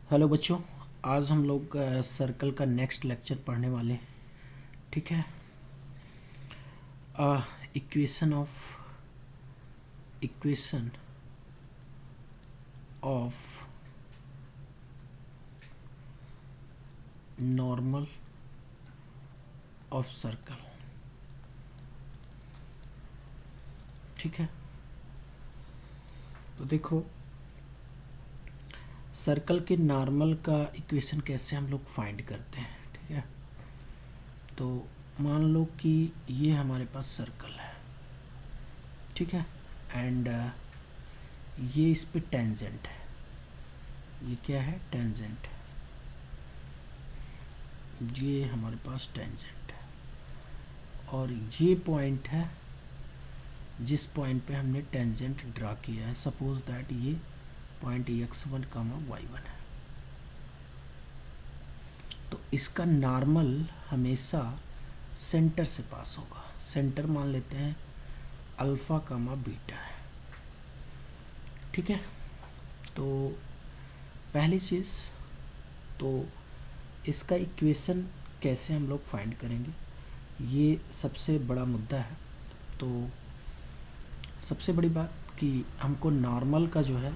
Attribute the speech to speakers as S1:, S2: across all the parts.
S1: Hello बच्चों, आज हम लोग सर्कल का नेक्स्ट लेक्चर पढ़ने वाले हैं। ठीक है। Equation of normal of circle. ठीक है। तो देखो, सर्कल के नॉर्मल का इक्वेशन कैसे हम लोग फाइंड करते हैं। ठीक है। तो मान लो कि ये हमारे पास सर्कल है। ठीक है। एंड ये इस पे टेंजेंट है। ये क्या है? टेंजेंट। ये हमारे पास टेंजेंट है और ये पॉइंट है जिस पॉइंट पे हमने टेंजेंट ड्रा किया है। सपोज दैट ये पॉइंट x1 कामा y1 है। तो इसका नॉर्मल हमेशा सेंटर से पास होगा। सेंटर मान लेते हैं अल्फ़ा कामा बीटा है। ठीक है। तो पहली चीज़, तो इसका इक्वेशन कैसे हम लोग फाइंड करेंगे, ये सबसे बड़ा मुद्दा है। तो सबसे बड़ी बात कि हमको नॉर्मल का जो है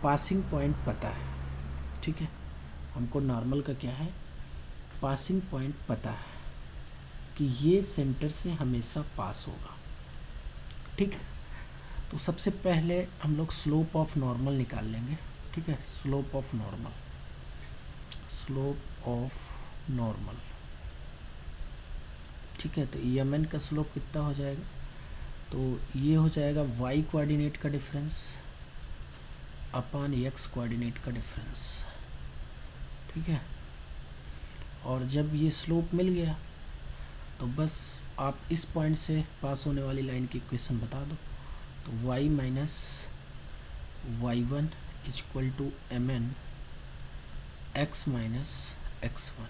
S1: पासिंग पॉइंट पता है। ठीक है। हमको नॉर्मल का क्या है? पासिंग पॉइंट पता है कि ये सेंटर से हमेशा पास होगा। ठीक है। तो सबसे पहले हम लोग स्लोप ऑफ नॉर्मल निकाल लेंगे। ठीक है। Slope of normal. ठीक है। तो यमन का स्लोप कितना हो जाएगा? तो ये हो जाएगा वाई कोऑर्डिनेट का डिफरेंस अपॉन एक्स कोऑर्डिनेट का डिफरेंस। ठीक है। और जब ये स्लोप मिल गया तो बस आप इस पॉइंट से पास होने वाली लाइन की इक्वेशन बता दो। तो y minus y1 equal to mn x minus x1।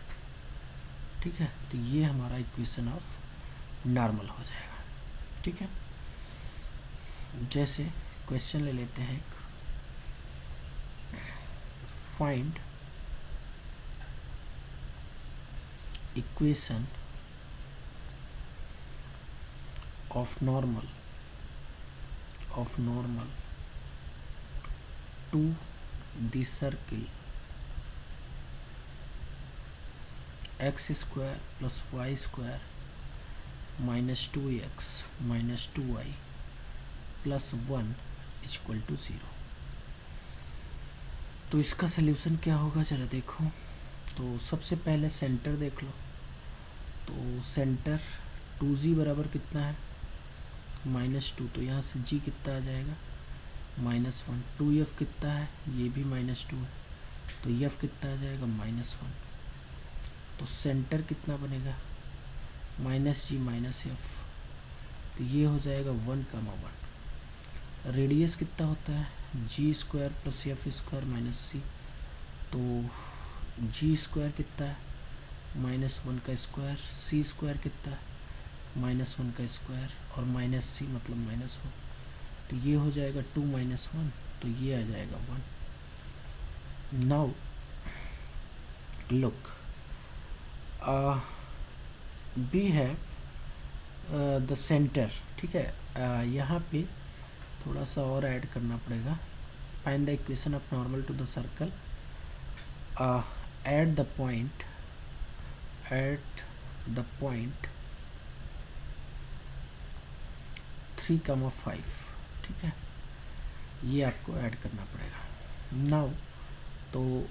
S1: ठीक है। तो ये हमारा इक्वेशन ऑफ नॉर्मल हो जाएगा। ठीक है। जैसे क्वेश्चन ले लेते हैं, find equation of normal to the circle x square plus Y square minus 2x minus 2y plus 1 equal to 0। तो इसका सल्यूशन क्या होगा जरा देखो। तो सबसे पहले सेंटर देख लो। तो सेंटर 2g बराबर कितना है? -2। तो यहाँ से g कितना आ जाएगा? -1। 2f कितना है? ये भी -2 है। तो f कितना आ जाएगा? -1। तो सेंटर कितना बनेगा? -g minus F. तो ये हो जाएगा 1,1। रेडियस कितना होता है? G square plus F square minus C. तो जी स्क्वायर कितना है? -1 का स्क्वायर। सी स्क्वायर कितना है? -1 का स्क्वायर और माइनस सी मतलब -1। तो ये हो जाएगा 2 - 1। तो ये आ जाएगा 1। Now look, we have the centre. ठीक है। यहाँ पे थोड़ा सा और ऐड करना पड़ेगा। Find the equation of normal to the circle at the point 3,5। ठीक है। ये आपको ऐड करना पड़ेगा। नाउ तो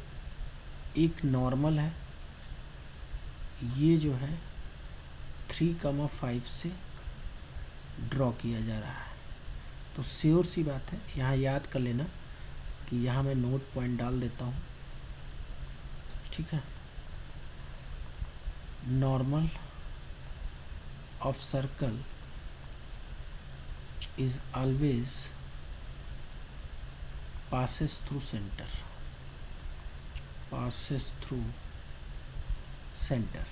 S1: एक नॉर्मल है, ये जो है 3,5 से ड्रॉ किया जा रहा है। तो श्योर सी बात है, यहाँ याद कर लेना कि यहाँ मैं नोट पॉइंट डाल देता हूँ। ठीक है। Normal of circle is always passes through center।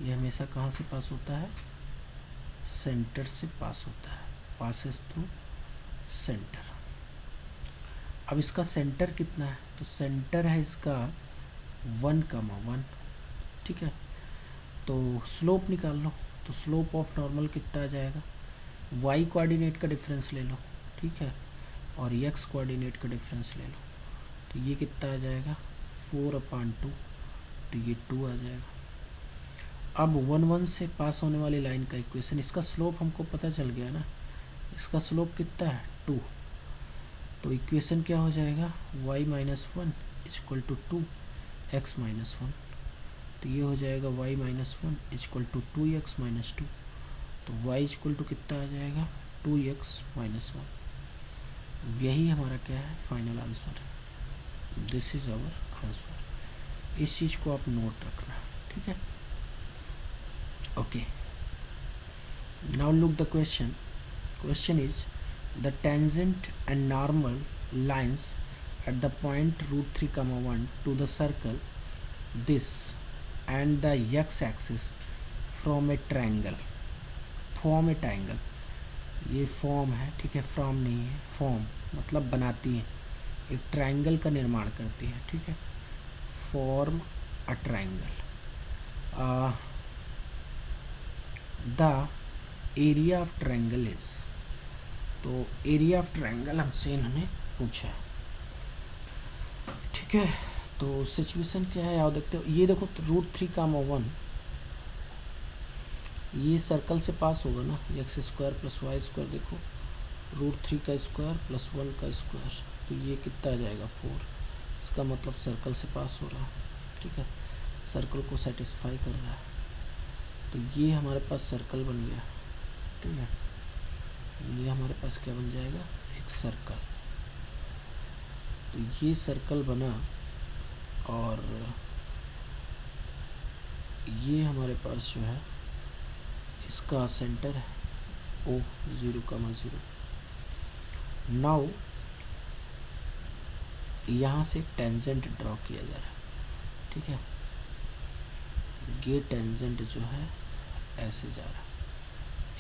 S1: ये हमेशा कहाँ से पास होता है? सेंटर से पास होता है। passes through center। अब इसका सेंटर कितना है, तो सेंटर है इसका 1,1, ठीक है। तो स्लोप निकाल लो, तो स्लोप ऑफ नॉर्मल कितना आ जाएगा, वाई कोऑर्डिनेट का डिफरेंस ले लो, ठीक है, और एक्स कोऑर्डिनेट का डिफरेंस ले लो, तो ये कितना आ जाएगा 4/2, तो ये 2 आ जाएगा। अब 1 से पास होने वाली लाइन का इक्वेशन, इसका स्लोप हमको पता चल गया ना, इसका स्लोप कितना है 2, तो इक्वेशन क्या हो जाएगा y - 1 = 2 x - 1, तो ये हो जाएगा y - 1 = 2x - 2, तो y = कितना आ जाएगा 2x - 1। यही हमारा क्या है फाइनल आंसर है, दिस इज़ आवर आंसर। इस चीज़ को आप नोट रखना, ठीक है। Okay, now look the question is the tangent and normal lines at the point √3, 1 to the circle this and the x-axis from a triangle, form a triangle, ये form है, ठीक है, फ्रॉम नहीं है, फॉर्म मतलब बनाती है, एक ट्रायंगल का निर्माण करती है, ठीक है, form a triangle. The area of triangle is, तो एरिया ऑफ ट्रायंगल हमसे इन्होंने पूछा है, ठीक है। तो सिचुएशन क्या है आप देखते हो, ये देखो √3, 1 ये सर्कल से पास होगा ना, x² + y², देखो √3 का स्क्वायर + 1 का स्क्वायर, तो ये कितना आ जाएगा 4, इसका मतलब सर्कल से पास हो रहा है, ठीक है, सर्कल को सेटिस्फाई कर रहा है, तो ये हमारे पास सर्कल बन गया, ठीक है, ये हमारे पास क्या बन जाएगा एक सर्कल। तो ये सर्कल बना और ये हमारे पास जो है इसका सेंटर है O 0,0। नाउ यहाँ से टेंजेंट ड्रॉ किया जा रहा है, ठीक है, ये टेंजेंट जो है ऐसे जा रहा है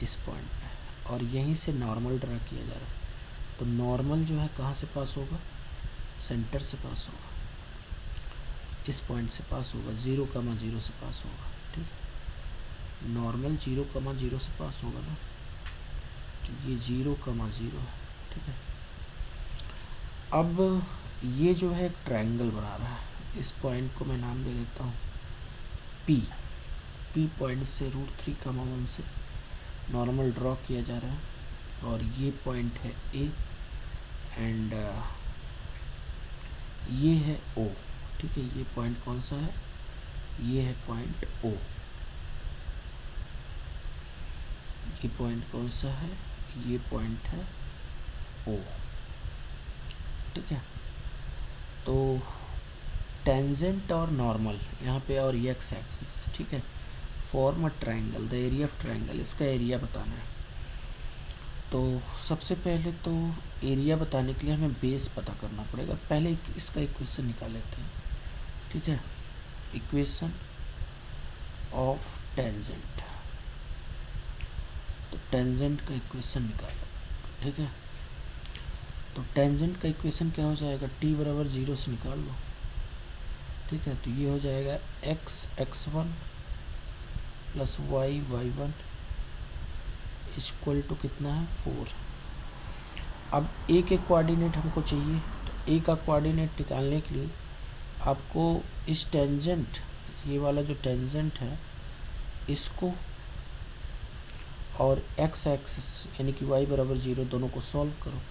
S1: इस पॉइंट पे, और यहीं से नॉर्मल ड्रा किया जा रहा है, तो नॉर्मल जो है कहाँ से पास होगा, सेंटर से पास होगा, इस पॉइंट से पास होगा, 0,0 से पास होगा, ठीक है, नॉर्मल 0,0 से पास होगा ना, तो ये 0,0 है, ठीक है। अब ये जो है एक ट्रायंगल बना रहा है, इस पॉइंट को मैं नाम दे देता हूँ P पॉइंट से √3, 1 से नॉर्मल ड्रॉ किया जा रहा है, और ये पॉइंट है A एंड ये है O, ठीक है, ये पॉइंट कौन सा है, ये है पॉइंट O, ये पॉइंट कौन सा है, ये पॉइंट है O, ठीक है। तो टेंजेंट और नॉर्मल यहाँ पे और एक्स एक्सिस, ठीक है, form a triangle, the area of triangle, इसका एरिया बताना है। तो सबसे पहले तो एरिया बताने के लिए हमें बेस पता करना पड़ेगा, पहले इसका इक्वेशन निकाल लेते हैं, ठीक है, इक्वेशन ऑफ टेंजेंट, तो टेंजेंट का इक्वेशन निकालो, ठीक है। तो टेंजेंट का इक्वेशन क्या हो जाएगा, t = 0 से निकाल लो, ठीक है, तो ये हो जाएगा x1 + y1 = कितना है 4। अब a के कोऑर्डिनेट हमको चाहिए, तो a का कोऑर्डिनेट निकालने के लिए आपको इस टेंजेंट, ये वाला जो टेंजेंट है इसको और x एक्सिस यानी कि y = 0 दोनों को सॉल्व करो,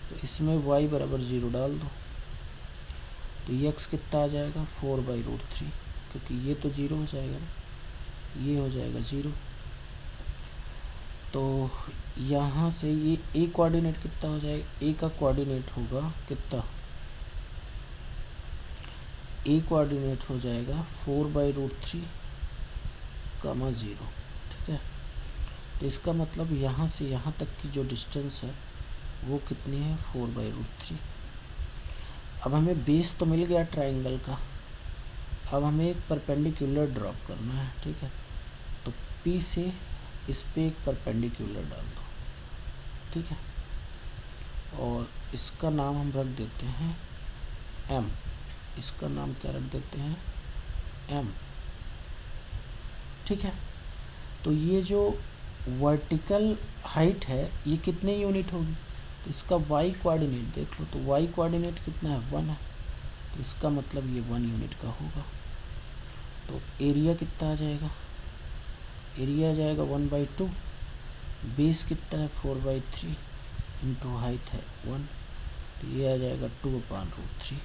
S1: तो इसमें y = 0 डाल दो, तो x कितना आ जाएगा 4/√3, क्योंकि ये तो 0 हो जाएगा ना, ये हो जाएगा 0। तो यहाँ से ये a कोऑर्डिनेट कितना हो जाएगा, a का कोऑर्डिनेट होगा कितना, a कोऑर्डिनेट हो जाएगा 4/√3, 0, ठीक है। तो इसका मतलब यहाँ से यहाँ तक की जो डिस्टेंस है वो कितनी है 4/√3। अब हमें बेस तो मिल गया ट्रायंगल का, अब हमें एक परपेंडिकुलर ड्रॉप करना है, ठीक है, तो P से इस पे एक परपेंडिकुलर डाल दो, ठीक है, और इसका नाम हम रख देते हैं m, इसका नाम क्या रख देते हैं m। ठीक है, तो ये जो वर्टिकल हाइट है ये कितने यूनिट होगी, तो इसका y कोऑर्डिनेट देख लो, तो y कोऑर्डिनेट कितना है 1 है, तो इसका मतलब ये 1 यूनिट का होगा। तो एरिया कितना आ जाएगा, एरिया आ जाएगा 1/2, बेस कितना है 4/3 इंटू हाइट है 1, तो ये आ जाएगा 2/√3।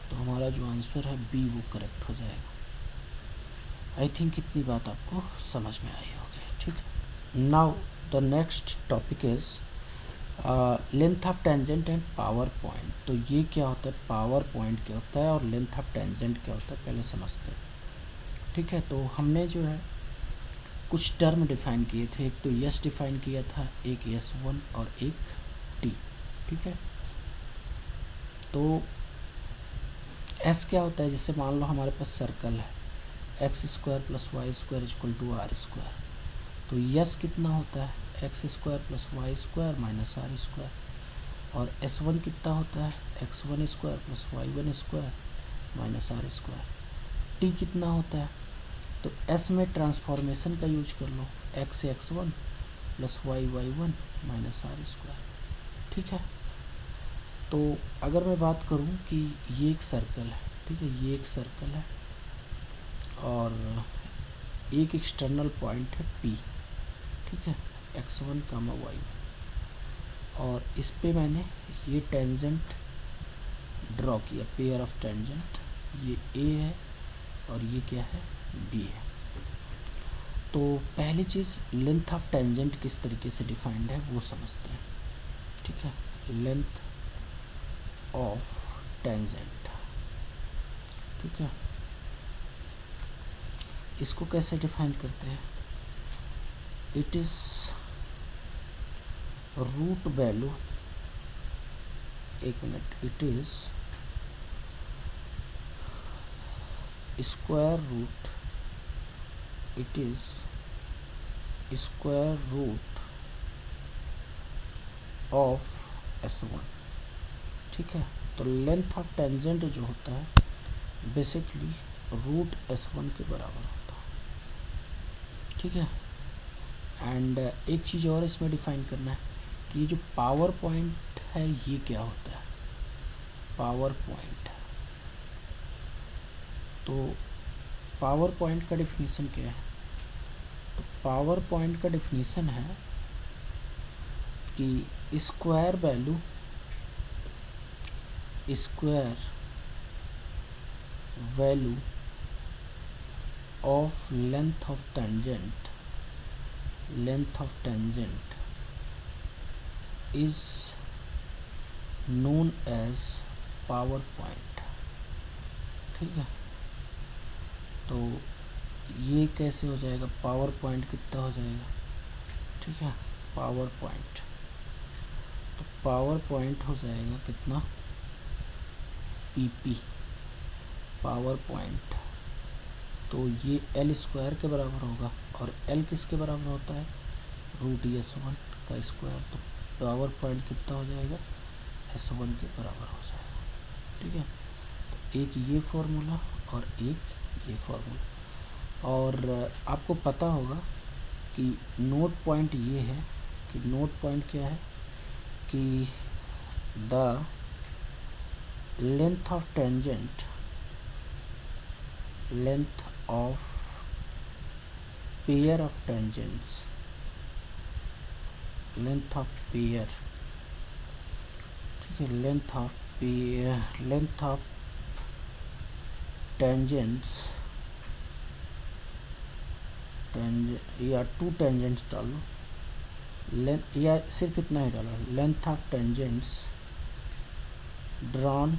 S1: तो हमारा जो आंसर है बी वो करेक्ट हो जाएगा। आई थिंक इतनी बात आपको समझ में आई होगी। ठीक है, now the next topic is length of tangent and power point. तो ये क्या होता है, पावर पॉइंट क्या होता है और लेंथ ऑफ टेंजेंट क्या होता है, पहले समझते हैं। ठीक है, तो हमने जो है कुछ टर्म डिफाइन किए थे, एक तो यस डिफाइन किया था, एक S1 और एक T। ठीक है, तो S क्या होता है, जैसे मान लो हमारे पास सर्कल है x² + y² = r², तो यस कितना होता है x² + y² - r², और S1 कितना होता है x1² + y1² - r²। T कितना होता है, तो S में ट्रांसफॉर्मेशन का यूज कर लो, x(x1) + y(y1) - r²। ठीक है, तो अगर मैं बात करूं कि ये एक सर्कल है, ठीक है, ये एक सर्कल है और एक एक्सटर्नल पॉइंट है P, ठीक है, x1, y1, और इस पे मैंने ये टेंजेंट ड्रॉ किया, पेयर ऑफ टेंजेंट, ये A है और ये क्या है B है। तो पहली चीज़ लेंथ ऑफ टेंजेंट किस तरीके से डिफाइंड है वो समझते हैं। ठीक है, लेंथ ऑफ टेंजेंट, ठीक है, इसको कैसे डिफाइन करते हैं, इट इज रूट वैल्यू, एक minute, it is square root, it is square root of S1। ठीक है, तो लेंथ ऑफ टेंजेंट जो होता है बेसिकली रूट S1 के बराबर होता है। ठीक है, एंड एक चीज़ और इसमें डिफाइन करना है कि ये जो पावर पॉइंट है ये क्या होता है, पावर पॉइंट। तो पावर पॉइंट का डिफिनीशन क्या है, तो पावर पॉइंट का डिफिनीशन है कि square value, square value of length of tangent, length of tangent is known as power point. ठीक है, तो ये कैसे हो जाएगा, पावर पॉइंट कितना हो जाएगा, ठीक है, पावर पॉइंट, तो पावर पॉइंट हो जाएगा कितना, PP, पावर पॉइंट, तो ये L² के बराबर होगा, और L किसके बराबर होता है, रूट S1 का स्क्वायर, तो पावर पॉइंट कितना हो जाएगा, S1 के बराबर हो जाएगा। ठीक है, तो एक ये फॉर्मूला और एक ये फॉर्मूला, और आपको पता होगा कि नोट पॉइंट ये है कि नोट पॉइंट क्या है कि the length of tangent, length of pair of tangents, length of pair, ठीक है, length of pair, length of tangents, या टू टेंजेंट्स डालो, लेंथ, या सिर्फ इतना ही डालो, length of tangents drawn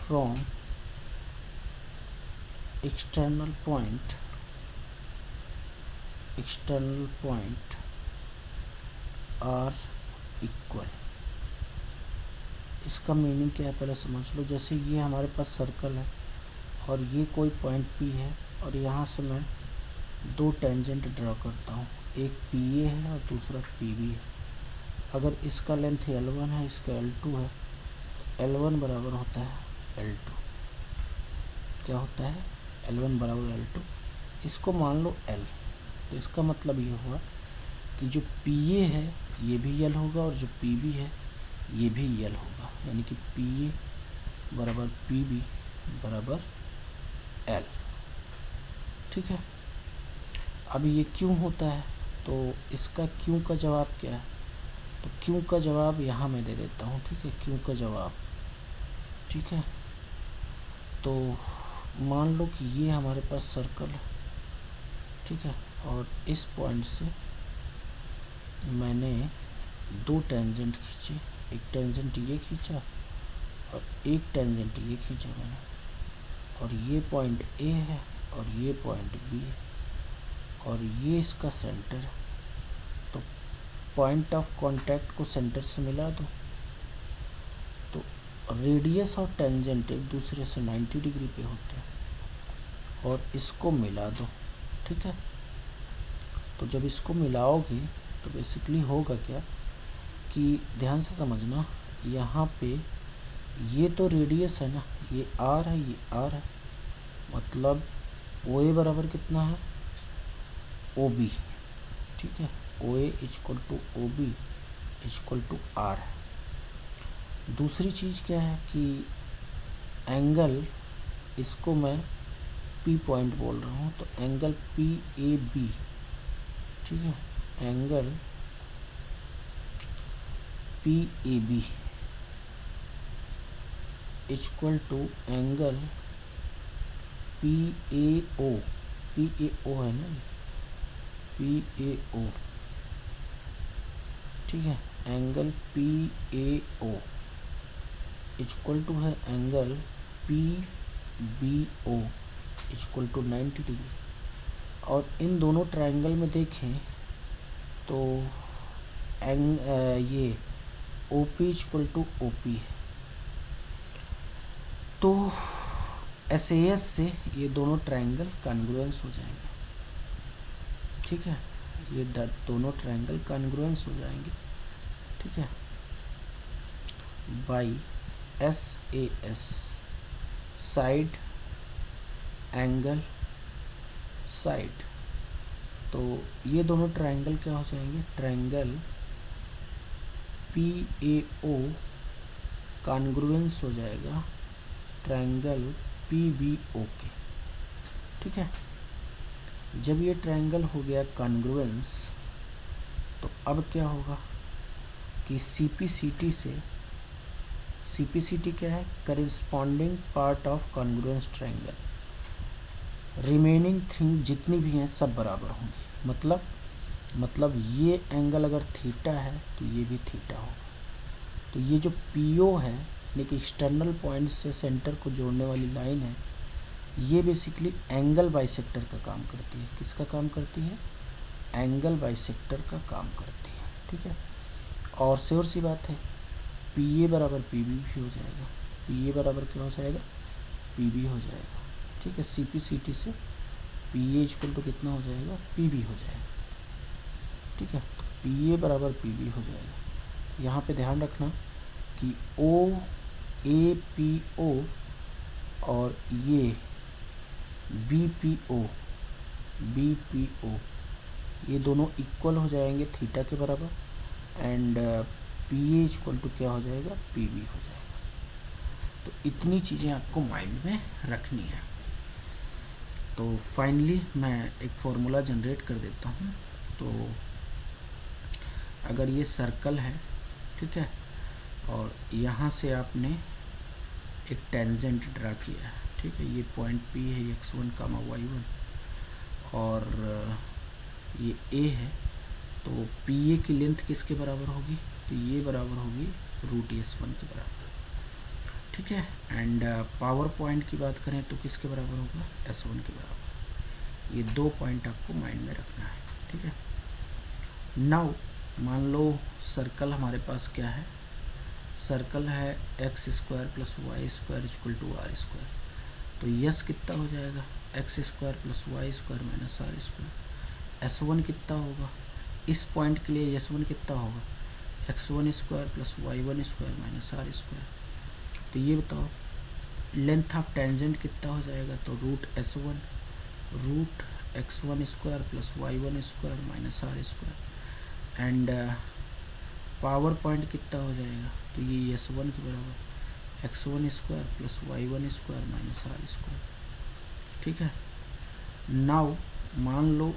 S1: from external point, external point are equal। इसका meaning क्या है पहले समझ लो, जैसे ये हमारे पास सर्कल है और ये कोई पॉइंट P है, और यहाँ से मैं दो टेंजेंट ड्रॉ करता हूँ, एक PA है और दूसरा PB है, अगर इसका लेंथ L1 है, इसका L2 है, L1 बराबर होता है L2। क्या होता है? L1 बराबर L2। इसको मान लो L, तो इसका मतलब ये हुआ कि जो PA है ये भी L होगा और जो PB है ये भी L होगा, यानी कि PA बराबर PB बराबर L। ठीक है। अब ये क्यों होता है, तो इसका क्यों का जवाब क्या है? तो क्यों का जवाब यहाँ मैं दे देता हूँ। ठीक है, क्यों का जवाब। ठीक है, तो मान लो कि ये हमारे पास सर्कल है। ठीक है, और इस पॉइंट से मैंने दो टेंजेंट खींचे, एक टेंजेंट ये खींचा और एक टेंजेंट ये खींचा मैंने, और ये पॉइंट A है और ये पॉइंट B है और ये इसका सेंटर है। तो पॉइंट ऑफ कांटेक्ट को सेंटर से मिला दो, तो रेडियस और टेंजेंट एक दूसरे से 90 डिग्री पे होते हैं और इसको मिला दो। ठीक है, तो जब इसको मिलाओगे तो बेसिकली होगा क्या कि ध्यान से समझना, यहाँ पे ये तो रेडियस है ना, ये R है, ये R है, मतलब OA बराबर कितना है? OB। ठीक है, OA equal to OB equal to R है। दूसरी चीज़ क्या है कि एंगल, इसको मैं P पॉइंट बोल रहा हूँ, तो एंगल PAB, ठीक है, angle PAB equal to angle PAO, PAO है ना, PAO। ठीक है, एंगल PAO इक्वल टू है angle PBO equal to 90 degree. और इन दोनों ट्रायंगल में देखें तो ये OP इक्वल टू OP है, तो SAS से ये दोनों ट्रायंगल कॉन्ग्रुएंस हो जाएंगे। ठीक है, ये दोनों ट्रायंगल कॉन्ग्रुएंस हो जाएंगे। ठीक है, by SAS side angle side, तो ये दोनों ट्रायंगल क्या हो जाएंगे? ट्रायंगल PAO कॉन्ग्रुएंस हो जाएगा ट्रायंगल PBO के। ठीक है, जब ये ट्रायंगल हो गया कॉन्ग्रुएंस, तो अब क्या होगा कि CPCT से, CPCT क्या है? Corresponding part of congruence triangle, remaining thing जितनी भी हैं सब बराबर होंगी। मतलब ये एंगल अगर थीटा है तो ये भी थीटा होगा। तो ये जो PO है, लेकिन एक्सटर्नल पॉइंट से सेंटर को जोड़ने वाली लाइन है, ये बेसिकली एंगल बाइसेक्टर का काम करती है। किसका काम करती है? एंगल बाइसेक्टर का काम करती है। ठीक है, और श्योर सी बात है PA बराबर PB भी हो जाएगा, PA बराबर क्या हो जाएगा? PB हो जाएगा। ठीक है, CPCT से PA इक्वल टू कितना हो जाएगा? PB हो जाएगा। ठीक है, तो PA बराबर PB हो जाएगा। यहाँ पे ध्यान रखना कि OAPO और ये BPO ये दोनों इक्वल हो जाएंगे थीटा के बराबर, एंड PA इक्वल टू क्या हो जाएगा? PB हो जाएगा। तो इतनी चीज़ें आपको माइंड में रखनी है। तो फाइनली मैं एक फॉर्मूला जनरेट कर देता हूँ। तो अगर ये सर्कल है, ठीक है, और यहाँ से आपने एक टेंजेंट ड्रा किया है, ठीक है, ये पॉइंट P है, x1, y1, और ये A है, तो PA की लेंथ किसके बराबर होगी? तो ये बराबर होगी √S1 के बराबर। ठीक है, एंड पावर पॉइंट की बात करें तो किसके बराबर होगा? S1 के बराबर। ये दो पॉइंट आपको माइंड में रखना है। ठीक है, नाउ मान लो सर्कल हमारे पास क्या है? सर्कल है x² + y² equal to r²। तो यस कितना हो जाएगा? x² + y² - r²। S1 कितना होगा? इस पॉइंट के लिए S1 कितना होगा? x1 square plus y1 square minus R square. तो ये बताओ लेंथ ऑफ टेंजेंट कितना हो जाएगा, तो root s1 root x1 square plus y1 square minus R square. And power point कितना हो जाएगा, तो ये s1 के बराबर x1 square plus y1 square minus R square. ठीक है। नाउ मान लो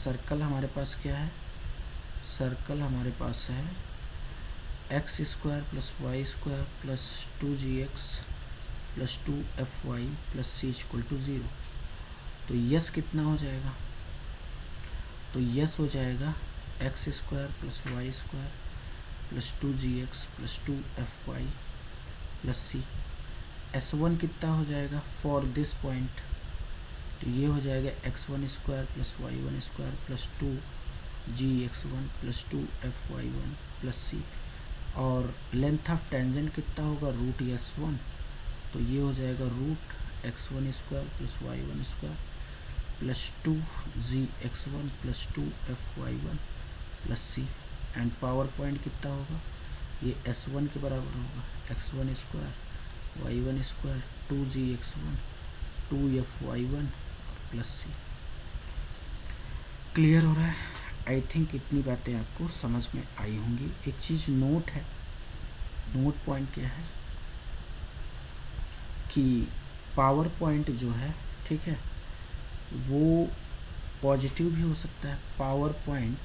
S1: सर्कल हमारे पास क्या है, सर्कल हमारे पास है x square plus Y square plus 2gx plus 2fy plus c equal to 0। तो यस कितना हो जाएगा, तो यस हो जाएगा x square plus Y square plus 2gx plus 2fy plus c। s1 कितना हो जाएगा फॉर दिस पॉइंट, तो ये हो जाएगा x1 square plus y1 square plus 2gx1 plus 2fy1 plus c। और लेंथ ऑफ टेंजेंट कितना होगा रूट s1, तो ये हो जाएगा root x1 square plus y1 square plus 2gx1 plus 2fy1 plus c। And power point कितना होगा, ये s1 के बराबर होगा x1 square y1 square 2gx1 2fy1 plus C. Clear हो रहा है? आई थिंक इतनी बातें आपको समझ में आई होंगी। एक चीज़ नोट है, नोट पॉइंट क्या है कि पावर पॉइंट जो है, ठीक है, वो पॉजिटिव भी हो सकता है। पावर पॉइंट,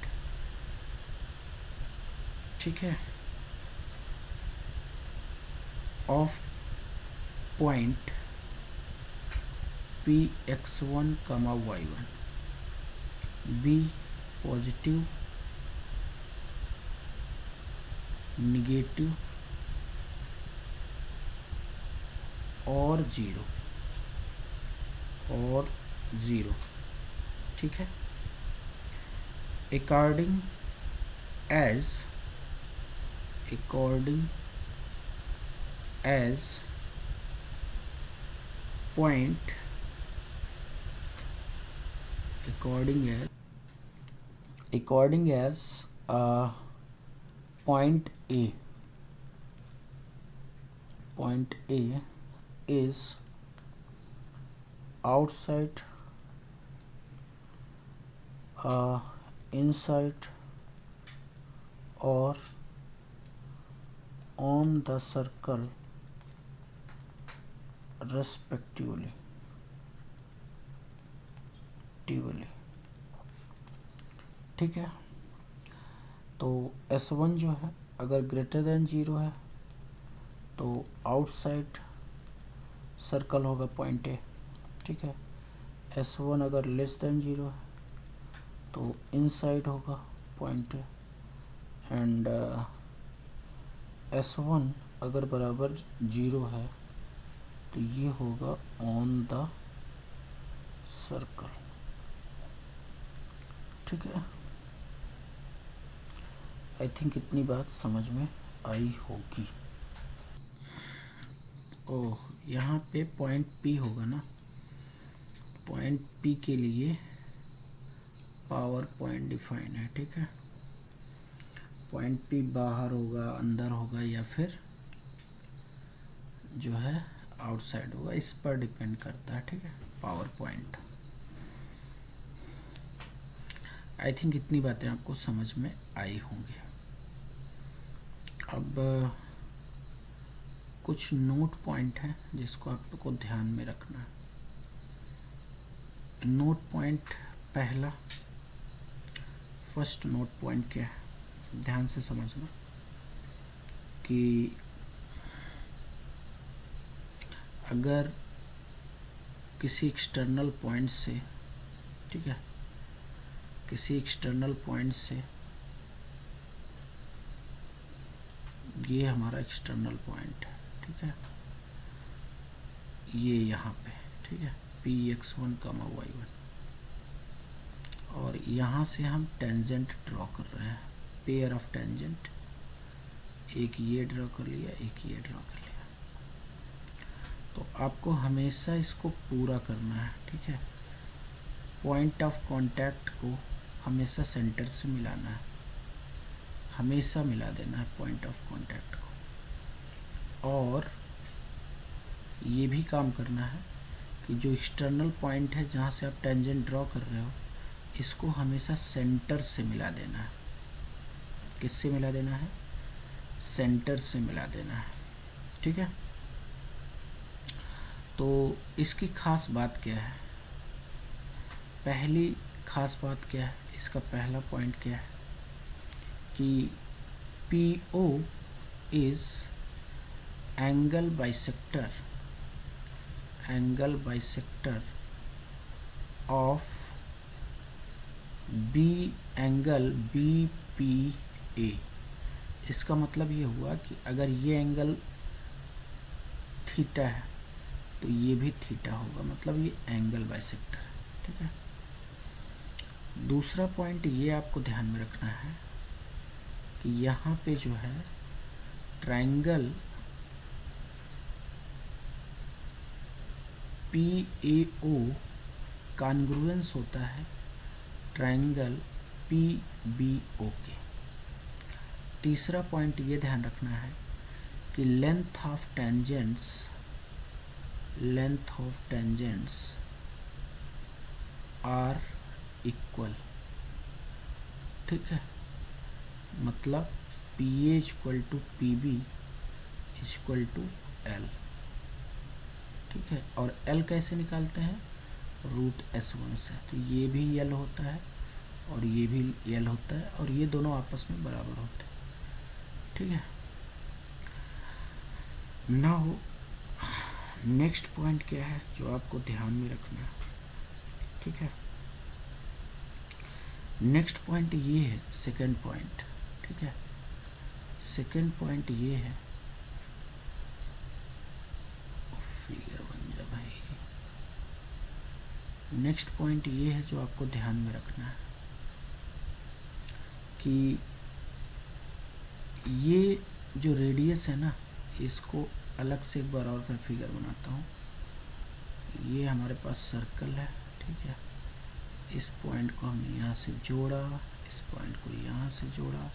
S1: ठीक है, of point px1, y1 be positive, negative और ज़ीरो, और ज़ीरो। ठीक है। According as point, according as point A is outside, inside or on the circle respectively। ठीक है। तो S1 जो है अगर ग्रेटर देन 0 है तो आउटसाइड सर्कल होगा पॉइंट ए। ठीक है। S1 अगर लेस देन 0 है तो इनसाइड होगा पॉइंट ए। एंड S1 अगर बराबर 0 है तो ये होगा ऑन द सर्कल। ठीक है। आई थिंक इतनी बात समझ में आई होगी। ओह, यहाँ पे पॉइंट P होगा ना, पॉइंट P के लिए पावर पॉइंट डिफाइन है। ठीक है। पॉइंट P बाहर होगा, अंदर होगा, या फिर जो है आउटसाइड होगा, इस पर डिपेंड करता है। ठीक है। Power point. आई थिंक इतनी बातें आपको समझ में आई होंगी। अब कुछ नोट पॉइंट है जिसको आपको ध्यान में रखना है। नोट पॉइंट पहला, फर्स्ट नोट पॉइंट क्या है, ध्यान से समझना कि अगर किसी एक्सटर्नल पॉइंट से, ठीक है, किसी एक्सटर्नल पॉइंट से, ये हमारा एक्सटर्नल पॉइंट है। ठीक है। ये यहाँ पे, ठीक है, px1, y1, और यहाँ से हम टेंजेंट ड्रॉ कर रहे हैं, पेयर ऑफ टेंजेंट। एक ये ड्रॉ कर लिया, एक ये ड्रॉ कर लिया। तो आपको हमेशा इसको पूरा करना है। ठीक है। पॉइंट ऑफ कांटेक्ट को हमेशा सेंटर से मिलाना है, हमेशा मिला देना है पॉइंट ऑफ कांटेक्ट को। और ये भी काम करना है कि जो एक्सटर्नल पॉइंट है जहाँ से आप टेंजेंट ड्रॉ कर रहे हो, इसको हमेशा सेंटर से मिला देना है। किससे मिला देना है? सेंटर से मिला देना है। ठीक है, तो इसकी खास बात क्या है? पहली खास बात क्या है? इसका पहला पॉइंट क्या है कि PO is angle bisector of B angle BPA। इसका मतलब ये हुआ कि अगर ये एंगल थीटा है तो ये भी थीटा होगा, मतलब ये एंगल बाइसेक्टर है। ठीक है, दूसरा पॉइंट ये आपको ध्यान में रखना है कि यहाँ पे जो है ट्रायंगल PAO कॉन्ग्रुएंस होता है ट्रायंगल PBO के। तीसरा पॉइंट ये ध्यान रखना है कि length of tangents are equal. ठीक है, मतलब PA equal to PB equal to L। ठीक है, और L कैसे निकालते हैं? √S1 से। तो ये भी L होता है और ये भी L होता है और ये दोनों आपस में बराबर होते हैं। ठीक है, नाउ नेक्स्ट पॉइंट क्या है जो आपको ध्यान में रखना है? ठीक है, नेक्स्ट पॉइंट ये है, सेकंड पॉइंट। ठीक है, सेकंड पॉइंट ये है, फिगर बन जा भाई। नेक्स्ट पॉइंट ये है जो आपको ध्यान में रखना है कि ये जो रेडियस है ना, इसको अलग से एक बार और मैं फिगर बनाता हूँ। ये हमारे पास सर्कल है। ठीक है, इस पॉइंट को हमने यहाँ से जोड़ा, इस पॉइंट को यहाँ से जोड़ा,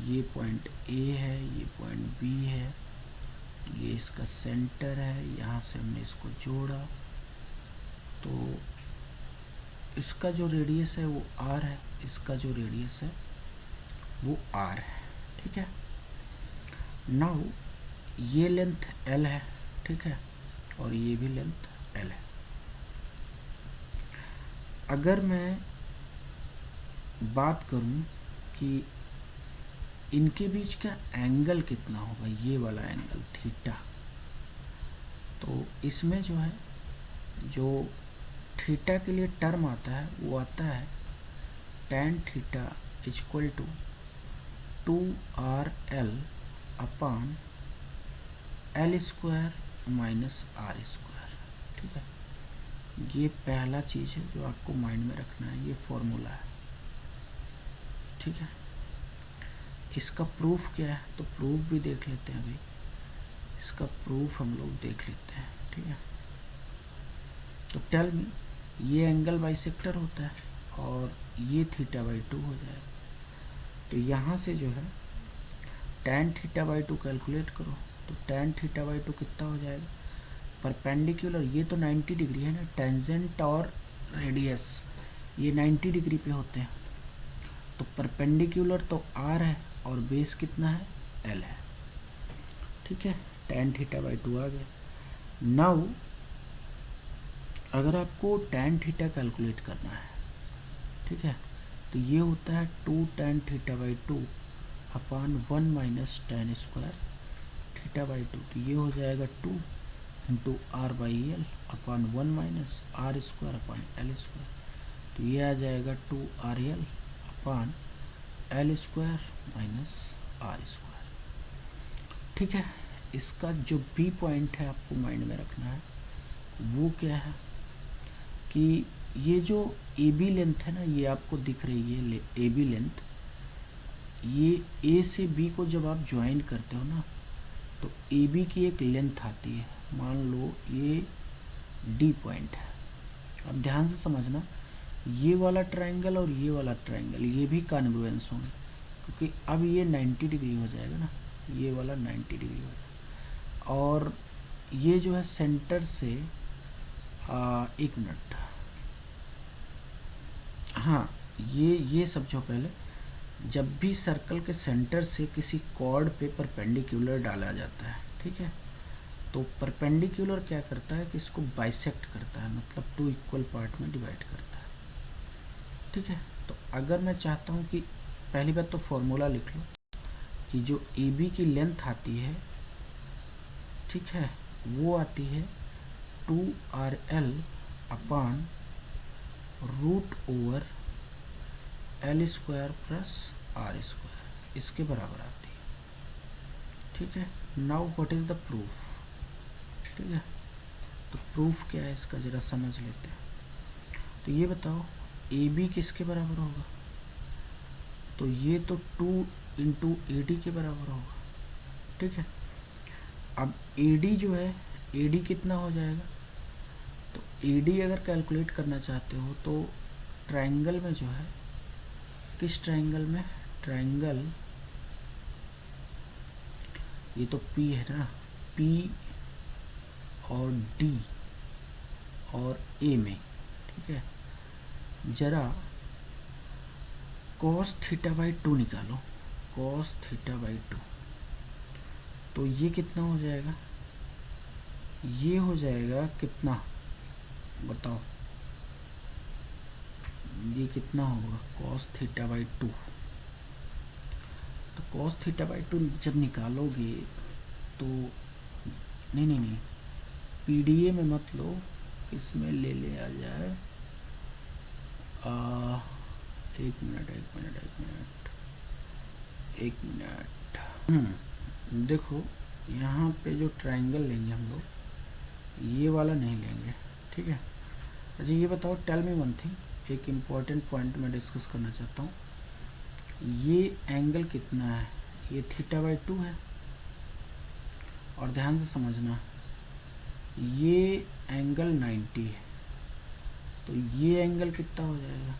S1: ये पॉइंट A है, ये पॉइंट B है, ये इसका सेंटर है, यहाँ से हमने इसको जोड़ा। तो इसका जो रेडियस है वो R है, इसका जो रेडियस है वो R है। ठीक है, नाउ ये लेंथ L है। ठीक है, और ये भी लेंथ L है। अगर मैं बात करूं कि इनके बीच का एंगल कितना होगा, ये वाला एंगल थीटा, तो इसमें जो है, जो थीटा के लिए टर्म आता है वो आता है tan theta equal to 2RL upon L square minus R square. ठीक है, ये पहला चीज़ है जो आपको माइंड में रखना है, ये फॉर्मूला है। ठीक है, इसका प्रूफ क्या है? तो प्रूफ भी देख लेते हैं। अभी इसका प्रूफ हम लोग देख लेते हैं। ठीक है, तो टेल मी, ये एंगल बाइसेक्टर होता है और ये θ/2 हो जाएगा। तो यहाँ से जो है tan θ/2 कैलकुलेट करो, तो tan θ/2 कितना हो जाएगा? परपेंडिकुलर, ये तो 90 डिग्री है ना, टेंजेंट और रेडियस ये 90 डिग्री पे होते हैं। तो परपेंडिकुलर तो R है और बेस कितना है? L है। ठीक है, tan θ/2 आ गया। नाउ अगर आपको tan थीटा कैलकुलेट करना है, ठीक है, तो ये होता है 2 tan θ/2 अपान 1 माइनस tan स्क्वायर θ/2। तो ये हो जाएगा 2 इंटू R/L अपान 1 minus R square upon L square. तो ये आ जाएगा 2RL upon L square minus R square. ठीक है, इसका जो B पॉइंट है आपको माइंड में रखना है वो क्या है कि ये जो AB लेंथ है ना, ये आपको दिख रही है AB लेंथ, ये A से B को जब आप ज्वाइन करते हो ना, तो AB की एक लेंथ आती है। मान लो ये D पॉइंट है। अब ध्यान से समझना, ये वाला ट्रायंगल और ये वाला ट्रायंगल ये भी कॉन्ग्रुएंस होंगे। क्योंकि अब ये 90 डिग्री हो जाएगा ना, ये वाला 90 डिग्री हो जाएगा। और ये जो है सेंटर से 1 मिनट, हाँ ये समझो पहले, जब भी सर्कल के सेंटर से किसी कॉर्ड पे परपेंडिकुलर डाला जाता है, ठीक है, तो परपेंडिकुलर क्या करता है कि इसको बाइसेक्ट करता है, मतलब 2 इक्वल पार्ट में डिवाइड करता है, ठीक है। तो अगर मैं चाहता हूँ कि पहली बात तो फॉर्मूला लिख लो कि जो ए बी की लेंथ आती है, ठीक है, वो आती है 2RL upon root over L square plus R square, इसके बराबर आती है, ठीक है। Now what is the proof, ठीक है। तो प्रूफ क्या है इसका ज़रा समझ लेते हैं। तो ये बताओ ए बी किसके बराबर होगा, तो ये तो 2 इंटू ए डी के बराबर होगा, ठीक है। अब ए डी जो है, ए डी कितना हो जाएगा, तो ए डी अगर कैलकुलेट करना चाहते हो तो ट्रायंगल में जो है, किस ट्रायंगल में, ट्रायंगल ये तो पी है ना, पी और डी और ए में, ठीक है, जरा cos θ/2 निकालो, cos θ/2, तो ये कितना हो जाएगा, ये हो जाएगा कितना बताओ, ये कितना होगा cos θ/2। तो cos θ/2 जब निकालोगे तो नहीं पीडीए में मत लो, इसमें ले आ जाए, एक मिनट। देखो यहाँ पे जो ट्रायंगल लेंगे हम लोग, ये वाला नहीं लेंगे, ठीक है। अच्छा ये बताओ, टेल मी वन थिंग, एक इम्पॉर्टेंट पॉइंट मैं डिस्कस करना चाहता हूँ। ये एंगल कितना है, ये θ/2 है, और ध्यान से समझना, ये एंगल 90 है, तो ये एंगल कितना हो जाएगा,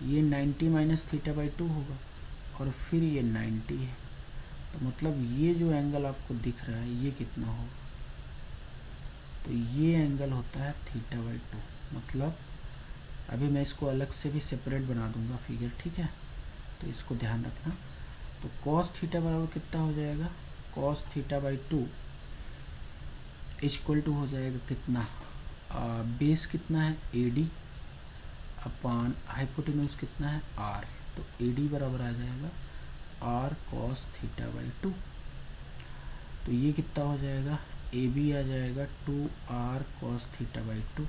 S1: ये 90 माइनस θ/2 होगा, और फिर ये 90 है, तो मतलब ये जो एंगल आपको दिख रहा है ये कितना होगा, तो ये एंगल होता है θ/2। मतलब अभी मैं इसको अलग से भी सेपरेट बना दूंगा फिगर, ठीक है, तो इसको ध्यान रखना। तो cos θ बराबर कितना हो जाएगा, cos θ/2 इक्वल टू हो जाएगा कितना, बेस कितना है AD अपान हाइपोटेन्यूज कितना है R, तो AD बराबर आ जाएगा R cos θ/2। तो ये कितना हो जाएगा, AB आ जाएगा 2R cos θ/2।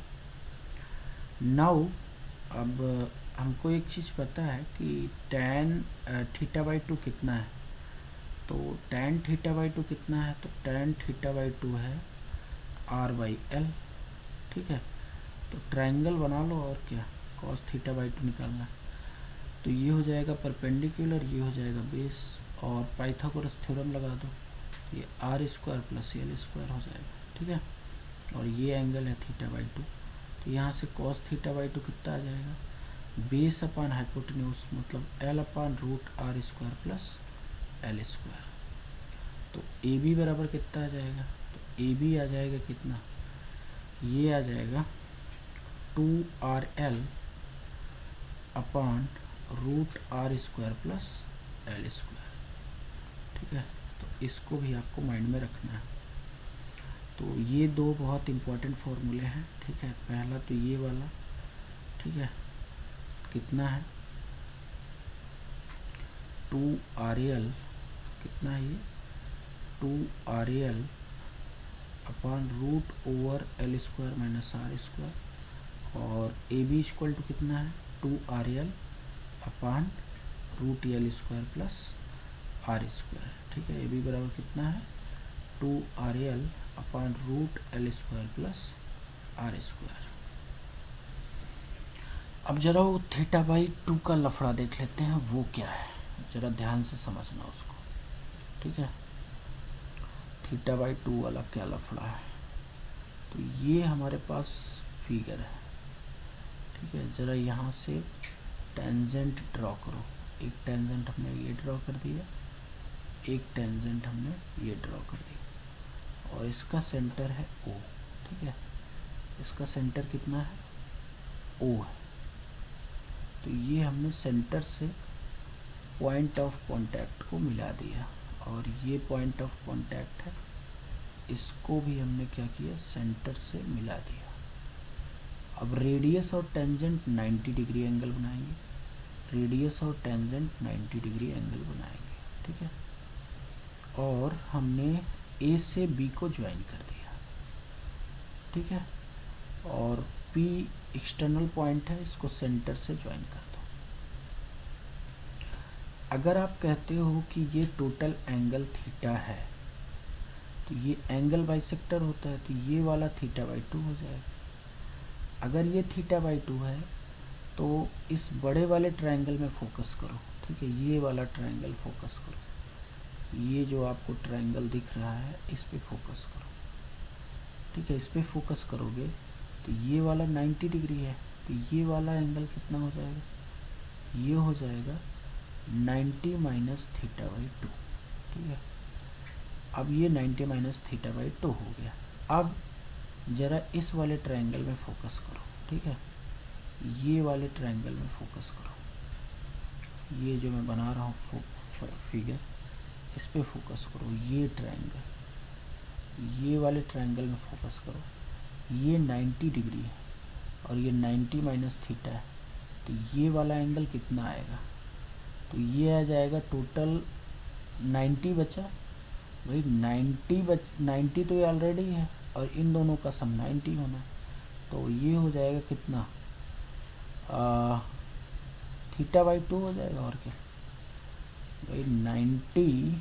S1: नाउ अब हमको एक चीज़ पता है कि tan θ/2 कितना है, तो tan θ/2 कितना है, तो tan θ/2 है R/L, ठीक है। तो ट्रायंगल बना लो, और क्या, cos θ/2 निकालना है, तो ये हो जाएगा परपेंडिकुलर, ये हो जाएगा बेस, और पाइथागोरस थ्योरम लगा दो, ये R square plus L square हो जाएगा, ठीक है। और ये एंगल है θ/2, तो यहाँ से cos θ/2 कितना आ जाएगा, बेस अपान हाइपोटेन्यूज, मतलब L upon root R square plus L square. तो AB बराबर कितना आ जाएगा, तो AB आ जाएगा कितना, ये आ जाएगा 2RL upon root R square plus L square, ठीक है। तो इसको भी आपको माइंड में रखना है। तो ये दो बहुत इम्पोर्टेंट फॉर्मूले हैं, ठीक है। पहला तो ये वाला, ठीक है, कितना है 2RL, कितना है ये 2RL upon root over L square minus R square, और AB इक्वल टू कितना है 2RL upon root L square plus R square, ठीक है। AB बराबर कितना है 2RL upon root L square plus R square. अब जरा वो θ/2 का लफड़ा देख लेते हैं, वो क्या है, ज़रा ध्यान से समझना उसको, ठीक है। θ/2 वाला क्या लफड़ा है, तो ये हमारे पास फिगर है, ठीक है। ज़रा यहाँ से टेंजेंट ड्रॉ करो, एक टेंजेंट हमने ये ड्रॉ कर दिया, एक टेंजेंट हमने ये ड्रॉ कर दिया, और इसका सेंटर है ओ। ठीक है, इसका सेंटर कितना है, ओ है। तो ये हमने सेंटर से पॉइंट ऑफ कांटेक्ट को मिला दिया, और ये पॉइंट ऑफ कांटेक्ट है, इसको भी हमने क्या किया, सेंटर से मिला दिया। अब रेडियस और टेंजेंट 90 डिग्री एंगल बनाएंगे, रेडियस और टेंजेंट 90 डिग्री एंगल बनाएंगे। ठीक है, और हमने ए से बी को ज्वाइन कर दिया। ठीक है, और पी एक्सटर्नल पॉइंट है, इसको सेंटर से ज्वाइन कर दो। अगर आप कहते हो कि ये टोटल एंगल थीटा है, तो ये एंगल बाइसेक्टर होता है, तो ये वाला थीटा बाई 2 हो जाएगा। अगर ये थीटा बाई 2 है तो इस बड़े वाले ट्रायंगल में फोकस करो। ठीक है, ये वाला ट्रायंगल फोकस करो, ये जो आपको ट्रायंगल दिख रहा है इस पे फोकस करो। ठीक है, इस पे फोकस करोगे तो ये वाला 90 डिग्री है, तो ये वाला एंगल कितना हो जाएगा, ये हो जाएगा 90 माइनस थीटा बाई 2। ठीक है, अब ये 90 माइनस थीटा बाई 2 हो गया। अब ज़रा इस वाले ट्रायंगल में फोकस करो। ठीक है, ये वाले ट्रायंगल में फोकस करो, ये जो मैं बना रहा हूँ फिगर, इस पे फोकस करो। ये ट्रायंगल, ये वाले ट्रायंगल में फोकस करो। ये 90 डिग्री है और ये 90 माइनस थीटा है, तो ये वाला एंगल कितना आएगा, तो ये आ जाएगा टोटल 90 बचा भाई, 90 तो ये ऑलरेडी है, और इन दोनों का सम 90 होना, तो ये हो जाएगा कितना, थीटा बाई 2 हो जाएगा। और क्या भाई, 90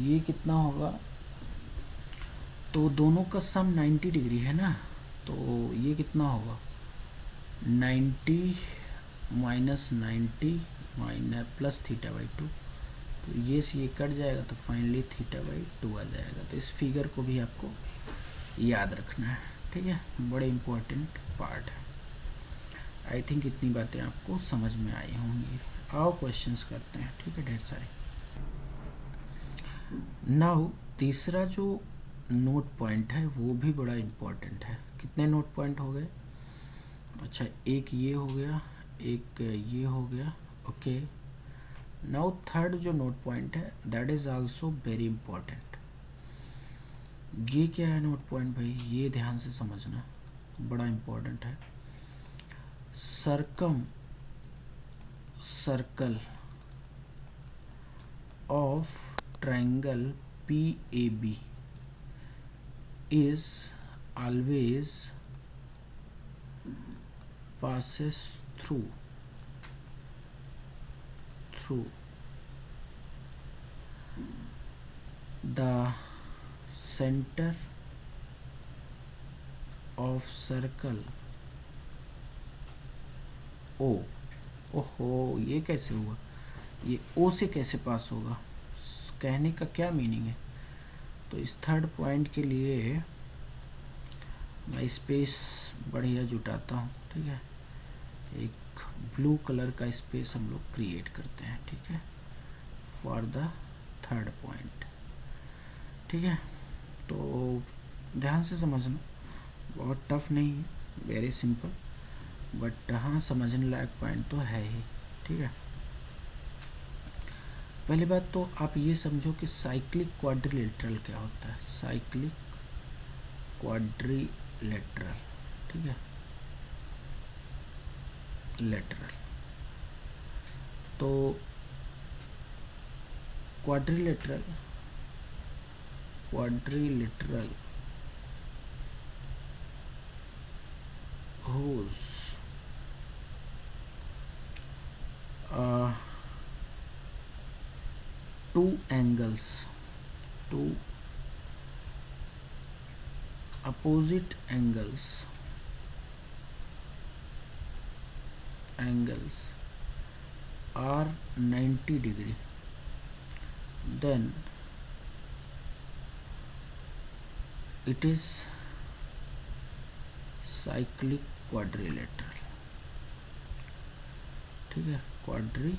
S1: ये कितना होगा, तो दोनों का सम 90 डिग्री है ना, तो ये कितना होगा, 90 minus 90 minus plus theta by 2, तो ये से ये कट जाएगा, तो फाइनली थीटा बाई 2 आ जाएगा। तो इस फिगर को भी आपको याद रखना है। ठीक है, बड़े इम्पोर्टेंट पार्ट है। आई थिंक इतनी बातें आपको समझ में आई होंगी। आओ क्वेश्चंस करते हैं। ठीक है, ढेर सारे। नाउ तीसरा जो नोट पॉइंट है वो भी बड़ा इम्पोर्टेंट है। कितने नोट पॉइंट हो गए, अच्छा एक ये हो गया, एक ये हो गया। ओके, नाउ थर्ड जो नोट पॉइंट है that is also very important. ये क्या है नोट पॉइंट भाई, ये ध्यान से समझना, बड़ा इम्पोर्टेंट है। Circle of triangle PAB is always passes through the center of circle O। ओहो, ये कैसे हुआ, ये O से कैसे पास होगा, कहने का क्या मीनिंग है। तो इस थर्ड पॉइंट के लिए मैं स्पेस बढ़िया जुटाता हूँ। ठीक है, एक ब्लू कलर का स्पेस हम लोग क्रिएट करते हैं। ठीक है, फॉर द थर्ड पॉइंट। ठीक है, तो ध्यान से समझना, बहुत टफ नहीं है, वेरी सिंपल, बट हाँ समझने लायक पॉइंट तो है ही। ठीक है, पहली बात तो आप ये समझो कि साइक्लिक क्वाड्रिलेटरल क्या होता है। साइक्लिक क्वाड्रिलेटरल, ठीक है, लेटरल। तो quadrilateral whose two opposite angles are 90 degree, then it is cyclic quadrilateral। ठीक है, क्वाड्रिलेटरल।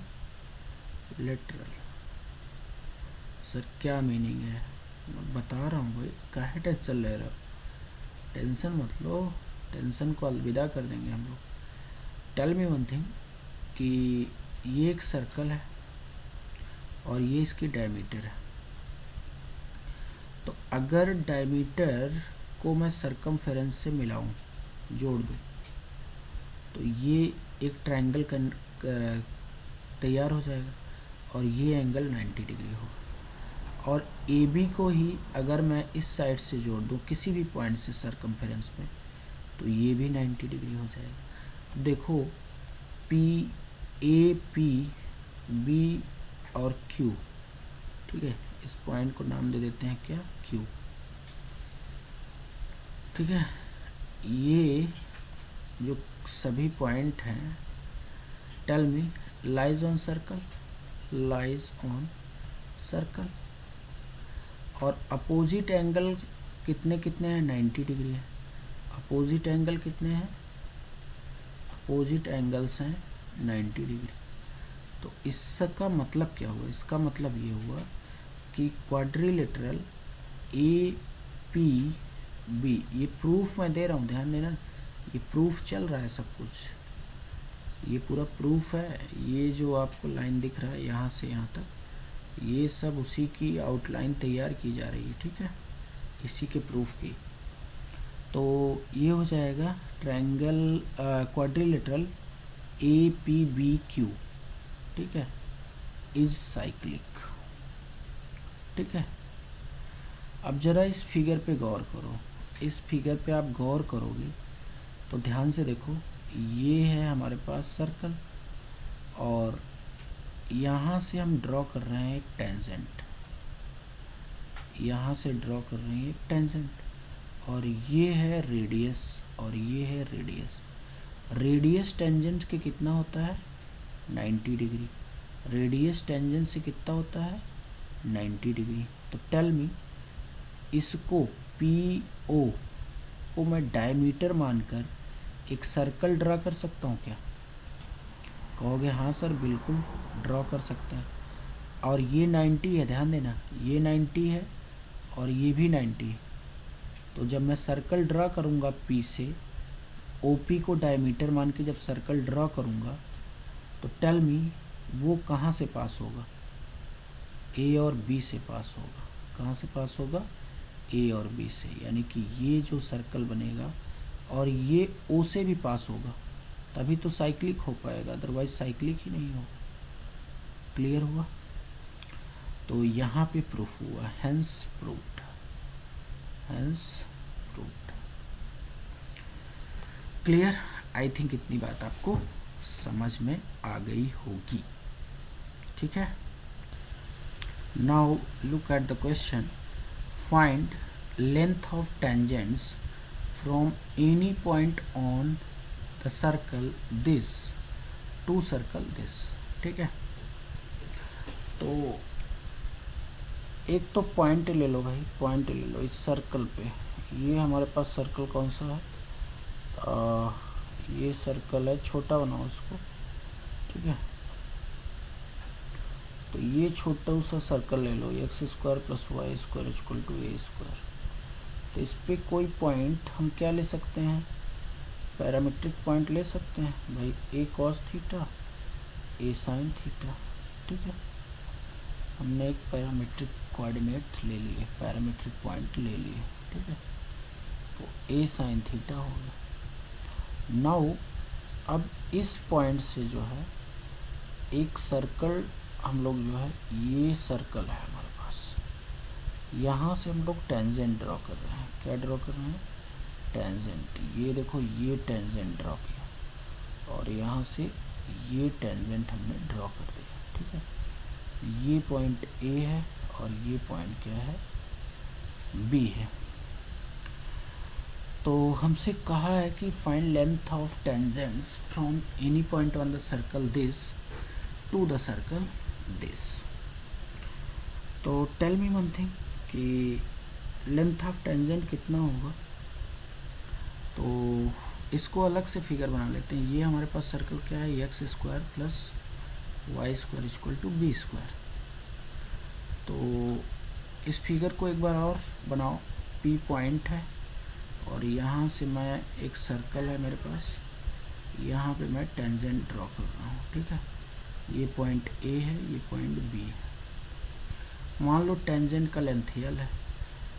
S1: सर क्या मीनिंग है, मैं बता रहा हूँ भाई, काहे टेंशन ले रहे हो, टेंशन मत लो, टेंशन को अलविदा कर देंगे हम लोग। टेल मी वन थिंग कि ये एक सर्कल है और ये इसकी डायमीटर है, तो अगर डायमीटर को मैं सरकमफेरेंस से मिलाऊं, जोड़ दूं, तो ये एक ट्रायंगल तैयार हो जाएगा और ये एंगल 90 डिग्री होगा। और ए बी को ही अगर मैं इस साइड से जोड़ दूं किसी भी पॉइंट से सरकमफेरेंस में, तो ये भी 90 डिग्री हो जाएगा। अब देखो पी, ए पी बी और क्यू, ठीक है, इस पॉइंट को नाम दे देते हैं क्या, क्यू, ठीक है। ये जो सभी पॉइंट हैं, tell me, lies on circle, lies on circle, और अपोजिट एंगल कितने कितने हैं, 90 डिग्री है। अपोजिट एंगल कितने हैं, अपोजिट एंगल्स हैं 90 डिग्री। तो इसका मतलब क्या हुआ, इसका मतलब ये हुआ कि क्वाड्रिलेटरल ए पी बी, ये प्रूफ मैं दे रहा हूँ, ध्यान देना, ये प्रूफ चल रहा है सब कुछ, ये पूरा प्रूफ है। ये जो आपको लाइन दिख रहा है यहाँ से यहाँ तक, ये सब उसी की आउटलाइन तैयार की जा रही है, ठीक है, इसी के प्रूफ की। तो ये हो जाएगा triangle quadrilateral A P B Q, ठीक है, इज साइक्लिक, ठीक है। अब ज़रा इस फिगर पे गौर करो, इस फिगर पे आप गौर करोगे तो ध्यान से देखो, ये है हमारे पास सर्कल और यहाँ से हम ड्रॉ कर रहे हैं एक टेंजेंट, यहाँ से ड्रॉ कर रहे हैं एक टेंजेंट, और ये है रेडियस और ये है रेडियस। रेडियस टेंजेंट के कितना होता है, 90 डिग्री, रेडियस टेंजेंट से कितना होता है, 90 डिग्री। तो टेल मी, इसको पी ओ को मैं डायमीटर मानकर एक सर्कल ड्रा कर सकता हूँ क्या, कहोगे हाँ सर बिल्कुल ड्रॉ कर सकते हैं। और ये 90 है, ध्यान देना, ये 90 है और ये भी 90 है। तो जब मैं सर्कल ड्रा करूँगा पी से, ओ पी को डायमीटर मान के जब सर्कल ड्रा करूँगा, तो टेल मी वो कहाँ से पास होगा, ए और बी से पास होगा। कहाँ से पास होगा, ए और बी से, यानी कि ये जो सर्कल बनेगा और ये ओ से भी पास होगा, तभी तो साइक्लिक हो पाएगा, अदरवाइज साइक्लिक ही नहीं होगा। क्लियर हुआ, तो यहाँ पे प्रूफ हुआ, hence proved, hence proved. Clear, I think इतनी बात आपको समझ में आ गई होगी, ठीक है। Now look at the question, find length of tangents from any point on the circle this to circle this, ठीक है। तो एक तो पॉइंट ले लो भाई, पॉइंट ले लो इस सर्कल पे, ये हमारे पास सर्कल कौन सा है, ये सर्कल है, छोटा बनाओ इसको, ठीक है। तो ये छोटा सा सर्कल ले लो, X square plus Y square equal to A square. तो इस पर कोई पॉइंट हम क्या ले सकते हैं, पैरामीट्रिक पॉइंट ले सकते हैं भाई, ए कॉस थीटा, ए साइन थीटा, ठीक है। हमने एक पैरामीट्रिक कोऑर्डिनेट ले लिए, पैरामीट्रिक पॉइंट ले लिए, ठीक है। तो ए साइन थीटा हो गया। नाउ अब इस पॉइंट से जो है एक सर्कल हम लोग जो है, ये सर्कल है हमारे पास, यहाँ से हम लोग टेंजेंट ड्रॉ कर रहे हैं। क्या ड्रॉ कर रहे हैं, टेंजेंट। ये देखो, ये टेंजेंट ड्रॉ किया और यहाँ से ये टेंजेंट हमने ड्रॉ कर दिया, ठीक है। ये पॉइंट ए है और ये पॉइंट क्या है, बी है। तो हमसे कहा है कि find length of tangents from any point on the circle this to the circle this. तो टेल मी वन थिंग कि लेंथ ऑफ टेंजेंट कितना होगा। तो इसको अलग से फिगर बना लेते हैं। ये हमारे पास सर्कल क्या है, x square plus Y square equal to b square. तो इस फिगर को एक बार और बनाओ। पी पॉइंट है और यहाँ से मैं एक सर्कल है मेरे पास, यहाँ पे मैं टेंजेंट ड्रॉ कर रहा हूँ। ठीक है, ये पॉइंट ए है, ये पॉइंट बी है। मान लो टेंजेंट का लेंथ एल है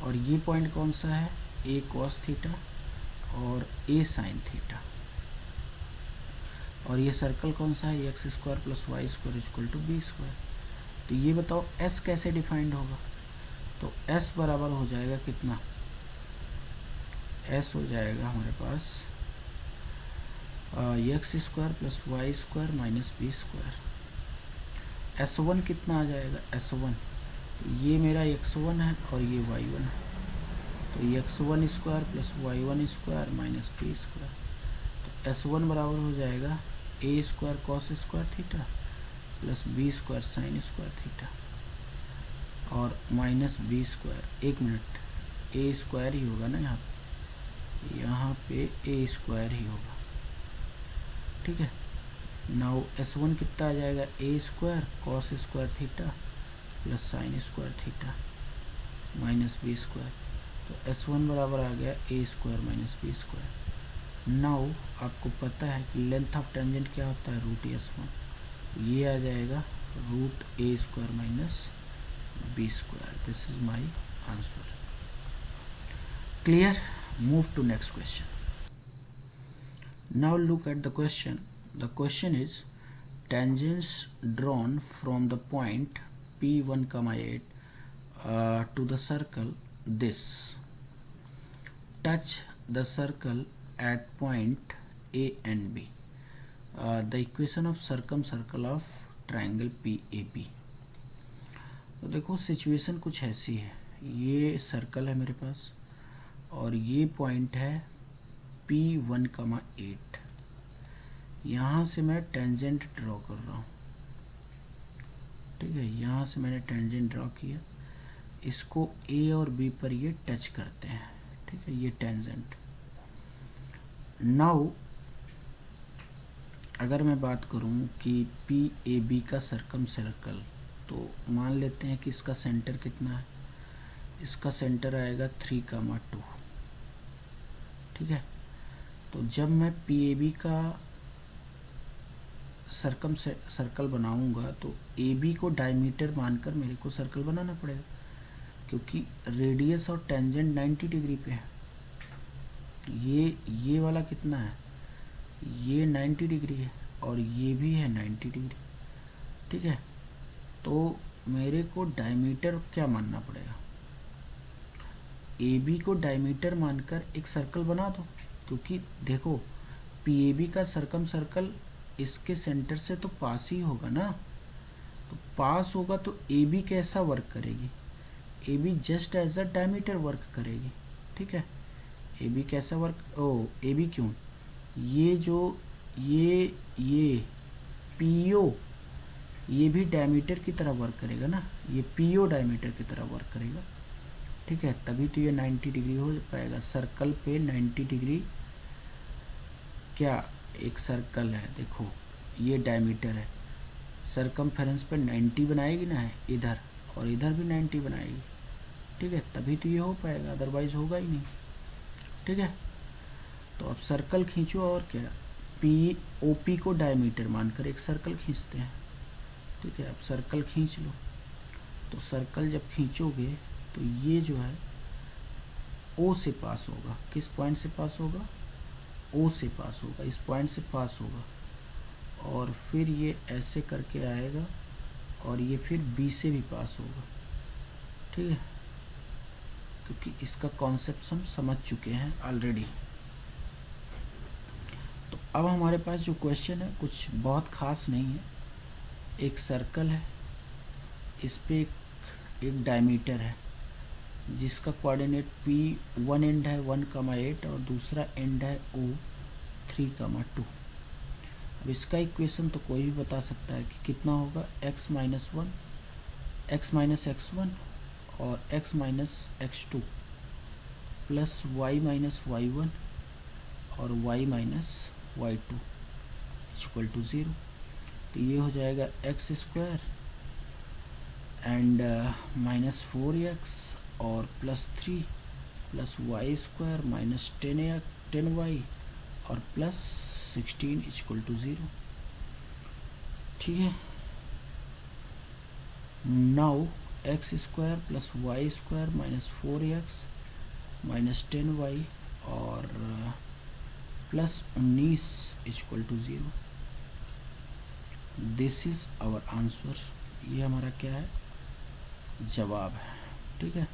S1: और ये पॉइंट कौन सा है, ए कॉस थीटा और ए साइन थीटा। और ये सर्कल कौन सा है, x square plus Y square equal to b square. तो ये बताओ एस कैसे डिफाइंड होगा। तो एस बराबर हो जाएगा कितना, एस हो जाएगा हमारे पास X square plus Y square minus B square. S one कितना आ जाएगा, एस वन, तो ये मेरा एक्स वन है और ये वाई वन है। तो X one square plus Y one square minus B square. तो एस वन बराबर हो जाएगा A square cos square theta plus B square sine square theta और माइनस बी स्क्वायर। एक मिनट, ए स्क्वायर ही होगा ना यहाँ पे ए स्क्वायर ही होगा। ठीक है, नाउ एस वन कितना आ जाएगा, A square cos square theta plus sine square theta minus B square. तो एस वन बराबर आ गया A square minus B square. Now आपको पता है कि लेंथ ऑफ टेंजेंट क्या होता है, रूट एस वन। ये आ जाएगा root a square minus B square. This is my answer. Clear? Move to next question. Now look at the question. The question is tangents drawn from the point P1, 8 to the circle this touch the circle at point A and B. The equation of circumcircle of triangle PAB. तो देखो situation कुछ ऐसी है, ये circle है मेरे पास और ये पॉइंट है P1, 8। यहाँ से मैं टेंजेंट ड्रॉ कर रहा हूँ। ठीक है, यहाँ से मैंने टेंजेंट ड्रॉ किया, इसको A और B पर ये टच करते हैं। ठीक है, ये टेंजेंट। नाउ अगर मैं बात करूँ कि PAB का सर्कम सर्कल, तो मान लेते हैं कि इसका सेंटर कितना है, इसका सेंटर आएगा 3, 2। ठीक है, तो जब मैं PAB का सर्कल बनाऊंगा तो AB को डायमीटर मानकर मेरे को सर्कल बनाना पड़ेगा, क्योंकि रेडियस और टेंजेंट 90 डिग्री पे है। ये वाला कितना है, ये 90 डिग्री है और ये भी है 90 डिग्री। ठीक है, तो मेरे को डायमीटर क्या मानना पड़ेगा, AB को डायमीटर मानकर एक सर्कल बना दो, क्योंकि देखो PAB का सर्कम सर्कल इसके सेंटर से तो पास ही होगा ना। तो पास होगा तो AB कैसा वर्क करेगी, AB just as a diameter work करेगी। ठीक है, AB कैसा वर्क, AB क्यों, ये जो ये PO ये भी डायमीटर की तरह वर्क करेगा ना, ये PO डायमीटर की तरह वर्क करेगा। ठीक है, तभी तो ये 90 डिग्री हो पाएगा। सर्कल पे 90 डिग्री क्या, एक सर्कल है, देखो ये डायमीटर है, सरकमफेरेंस पे 90 बनाएगी ना है इधर, और इधर भी 90 बनाएगी। ठीक है, तभी तो ये हो पाएगा, अदरवाइज होगा ही नहीं। ठीक है, तो अब सर्कल खींचो और क्या, POP को डायमीटर मानकर एक सर्कल खींचते हैं। ठीक है, अब सर्कल खींच लो। तो सर्कल जब खींचोगे तो ये जो है O से पास होगा, किस पॉइंट से पास होगा, O से पास होगा, इस पॉइंट से पास होगा, और फिर ये ऐसे करके आएगा और ये फिर B से भी पास होगा। ठीक है, क्योंकि इसका कॉन्सेप्ट हम समझ चुके हैं ऑलरेडी। तो अब हमारे पास जो क्वेश्चन है कुछ बहुत ख़ास नहीं है। एक सर्कल है, इस पे एक डायमीटर है जिसका कोऑर्डिनेट P1 एंड है 1, 8 और दूसरा एंड है O 3, 2। अब इसका इक्वेशन तो कोई भी बता सकता है कि कितना होगा, x minus 1, x minus x1 और x minus x2 plus y minus y1 और y minus y2 equal to 0। तो ये हो जाएगा x square and minus 4x और plus 3 plus Y square minus 10y और प्लस 16 इक्वल टू 0। ठीक है, now x square plus Y square minus 4x minus 10y और plus 19 equal to 0। This is our answer. ये हमारा क्या है, जवाब है। ठीक है,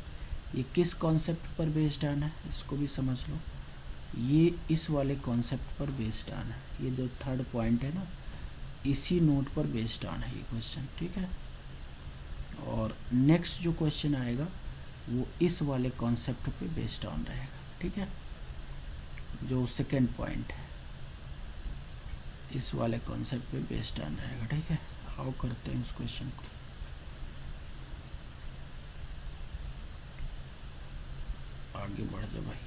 S1: ये किस कॉन्सेप्ट पर बेस्ड ऑन है इसको भी समझ लो। ये इस वाले कॉन्सेप्ट पर बेस्ड ऑन है, ये जो थर्ड पॉइंट है ना, इसी नोट पर बेस्ड ऑन है ये क्वेश्चन। ठीक है, और नेक्स्ट जो क्वेश्चन आएगा वो इस वाले कॉन्सेप्ट पे बेस्ड ऑन रहेगा। ठीक है, जो सेकंड पॉइंट है इस वाले कॉन्सेप्ट पे बेस्ड ऑन रहेगा। ठीक है, आओ करते हैं इस क्वेश्चन को। आगे बढ़ जा भाई,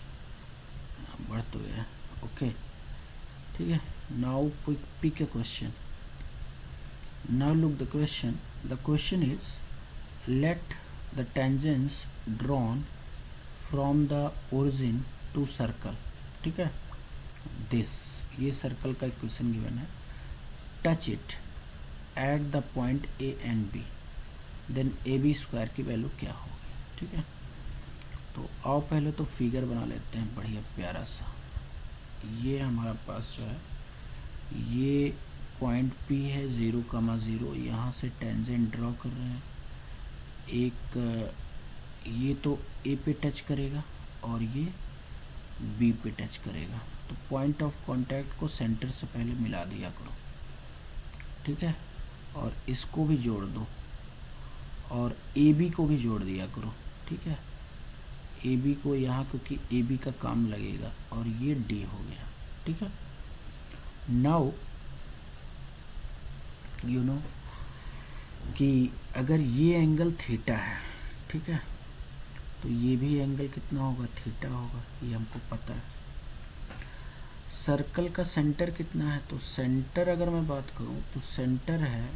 S1: बढ़ तो गया। ओके, ठीक है, now pick a question. Now look the question. The question is, let the tangents drawn from the origin to circle. ठीक है, this ये सर्कल का क्वेश्चन गिवन है। Touch it at the point A and B, then A B square की value क्या होगी। ठीक है, तो आओ पहले तो फिगर बना लेते हैं बढ़िया प्यारा सा। ये हमारे पास जो है ये पॉइंट पी है 0,0, यहाँ से टेंजेंट ड्रॉ कर रहे हैं। एक ये तो ए पे टच करेगा और ये बी पे टच करेगा, तो पॉइंट ऑफ कांटेक्ट को सेंटर से पहले मिला दिया करो। ठीक है, और इसको भी जोड़ दो और ए बी को भी जोड़ दिया करो। ठीक है, ए बी को यहाँ, क्योंकि ए बी का काम लगेगा, और ये डी हो गया। ठीक है, नाउ यू नो कि अगर ये एंगल थीटा है, ठीक है, तो ये भी एंगल कितना होगा, थीटा होगा, ये हमको पता है। सर्कल का सेंटर कितना है, तो सेंटर अगर मैं बात करूं तो सेंटर है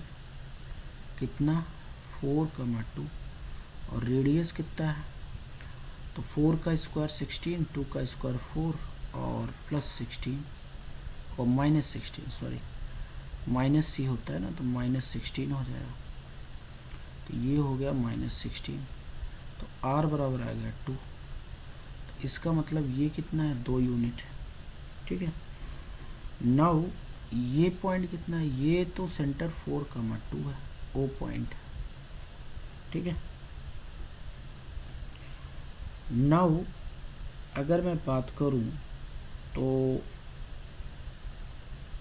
S1: कितना 4,2 और रेडियस कितना है, तो 4 का स्क्वायर 16, 2 का स्क्वायर 4 और प्लस 16 और माइनस 16, सॉरी माइनस सी होता है ना, तो माइनस 16 हो जाएगा। तो ये हो गया माइनस 16, तो r बराबर आ गया 2। तो इसका मतलब ये कितना है, 2 यूनिट। ठीक है, नाउ ये पॉइंट कितना है, ये तो सेंटर 4,2 है, ओ पॉइंट। ठीक है, नाउ अगर मैं बात करूं तो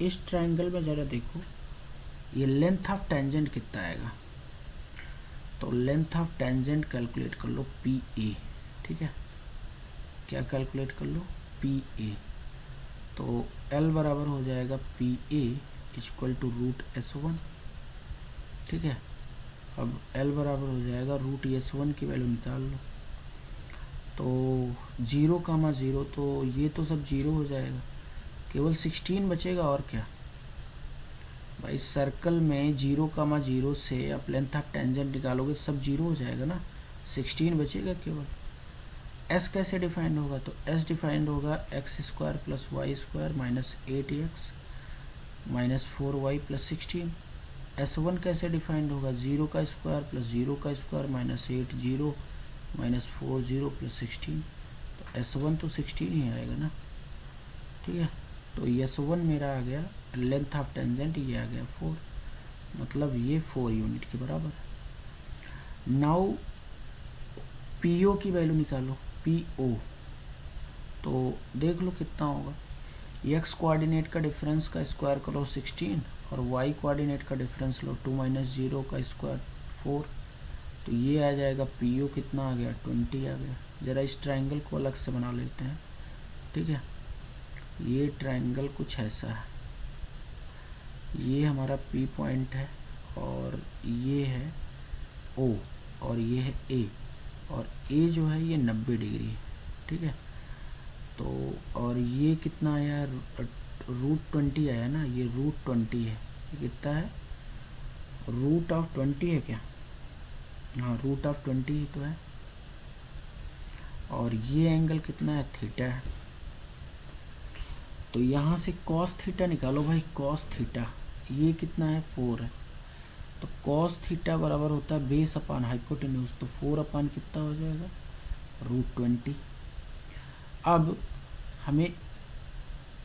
S1: इस ट्रायंगल में ज़रा देखो, ये लेंथ ऑफ टेंजेंट कितना आएगा, तो लेंथ ऑफ टेंजेंट कैलकुलेट कर लो पी ए। ठीक है, क्या कैलकुलेट कर लो, पी ए। तो एल बराबर हो जाएगा P A equal to root S1। ठीक है, अब एल बराबर हो जाएगा रूट S1 की वैल्यू निकाल लो, तो 0,0, तो ये तो सब 0 हो जाएगा, केवल 16 बचेगा। और क्या भाई, सर्कल में 0,0 से आप लेंथ ऑफ टेंजेंट निकालोगे सब 0 हो जाएगा ना, 16 बचेगा केवल। एस कैसे डिफाइंड होगा, तो एस डिफाइंड होगा x square plus Y square minus 8x minus 4y plus 16। S1 कैसे डिफाइंड होगा, 0 का स्क्वायर प्लस 0 का स्क्वायर माइनस 8 0 माइनस 4 0 प्लस 16। तो S1 तो 16 ही आएगा ना। ठीक है, तो S1 मेरा आ गया, लेंथ ऑफ टेंजेंट ये आ गया 4, मतलब ये 4 यूनिट के बराबर है। नाउ PO की वैल्यू निकालो, PO, तो देख लो कितना होगा। x कोऑर्डिनेट का डिफरेंस का स्क्वायर करो 16 और y कोऑर्डिनेट का डिफरेंस लो 2 - 0 का स्क्वायर 4, तो ये आ जाएगा PO कितना आ गया, 20 आ गया। ज़रा इस ट्रायंगल को अलग से बना लेते हैं। ठीक है, ये ट्रायंगल कुछ ऐसा है, ये हमारा P पॉइंट है और ये है O और ये है A, और A जो है ये 90 डिग्री है। ठीक है, तो और ये कितना आया, √20 आया ना, ये √20 है, ये कितना है, √20 है क्या, हाँ √20 ही तो है। और ये एंगल कितना है, थीटा है। तो यहाँ से कॉस थीटा निकालो भाई, कॉस थीटा ये कितना है, 4 है। तो कॉस थीटा बराबर होता है बेस अपान हाइपोटेन्यूज, तो 4 अपान कितना हो जाएगा, √20। अब हमें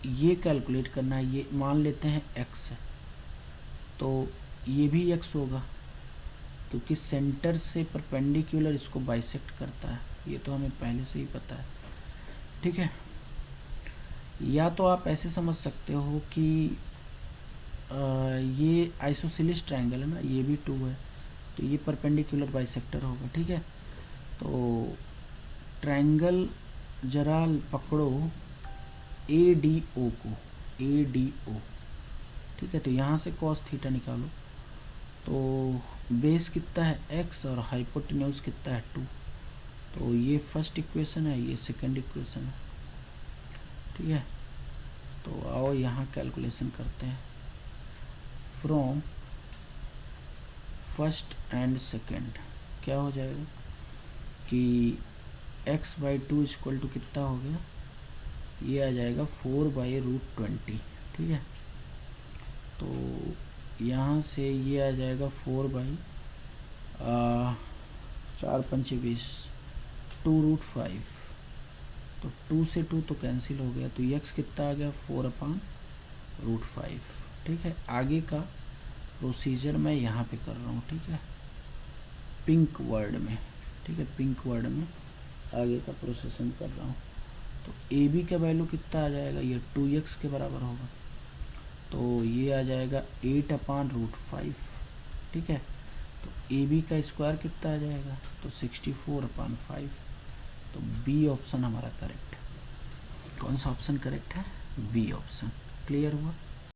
S1: ये कैलकुलेट करना है, ये मान लेते हैं x है, तो ये भी x होगा क्योंकि सेंटर से परपेंडिकुलर इसको बाइसेक्ट करता है, ये तो हमें पहले से ही पता है, ठीक है। या तो आप ऐसे समझ सकते हो कि ये आइसोसेलेस ट्रायंगल है ना, ये भी 2 है, तो ये परपेंडिकुलर बाइसेक्टर होगा, ठीक है। तो ट्रायंगल जरा पकड़ो ADO को, ADO, ठीक है। तो यहाँ से कॉस थीटा निकालो, तो बेस कितना है x और हाइपोटेन्यूज कितना है 2, तो ये फर्स्ट इक्वेशन है, ये सेकंड इक्वेशन है, ठीक है। तो आओ यहाँ कैलकुलेशन करते हैं, फ्रॉम फर्स्ट एंड सेकंड क्या हो जाएगा कि x/2 इक्वल टू कितना हो गया, ये आ जाएगा 4/√20, ठीक है। तो यहाँ से ये आ जाएगा 4×4=20, 2√5, तो 2 से 2 तो कैंसिल हो गया, तो x कितना आ गया, 4/√5, ठीक है। आगे का प्रोसीजर मैं यहाँ पे कर रहा हूँ, ठीक है, पिंक वर्ड में, ठीक है, पिंक वर्ड में आगे का प्रोसेसिंग कर रहा हूँ। तो ए बी का वैल्यू कितना आ जाएगा, ये 2x के बराबर होगा, तो ये आ जाएगा 8/√5, ठीक है। तो ए बी का स्क्वायर कितना आ जाएगा, तो 64/5, तो बी ऑप्शन हमारा करेक्ट है। कौन सा ऑप्शन करेक्ट है, बी ऑप्शन। क्लियर हुआ।